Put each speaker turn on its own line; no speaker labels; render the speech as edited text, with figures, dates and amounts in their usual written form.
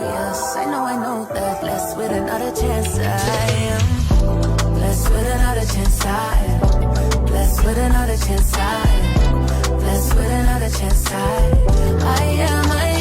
yes, I know that. Blessed with another chance, I am. Blessed with another chance, I am. Blessed with another chance, I am. Blessed with another chance, I am.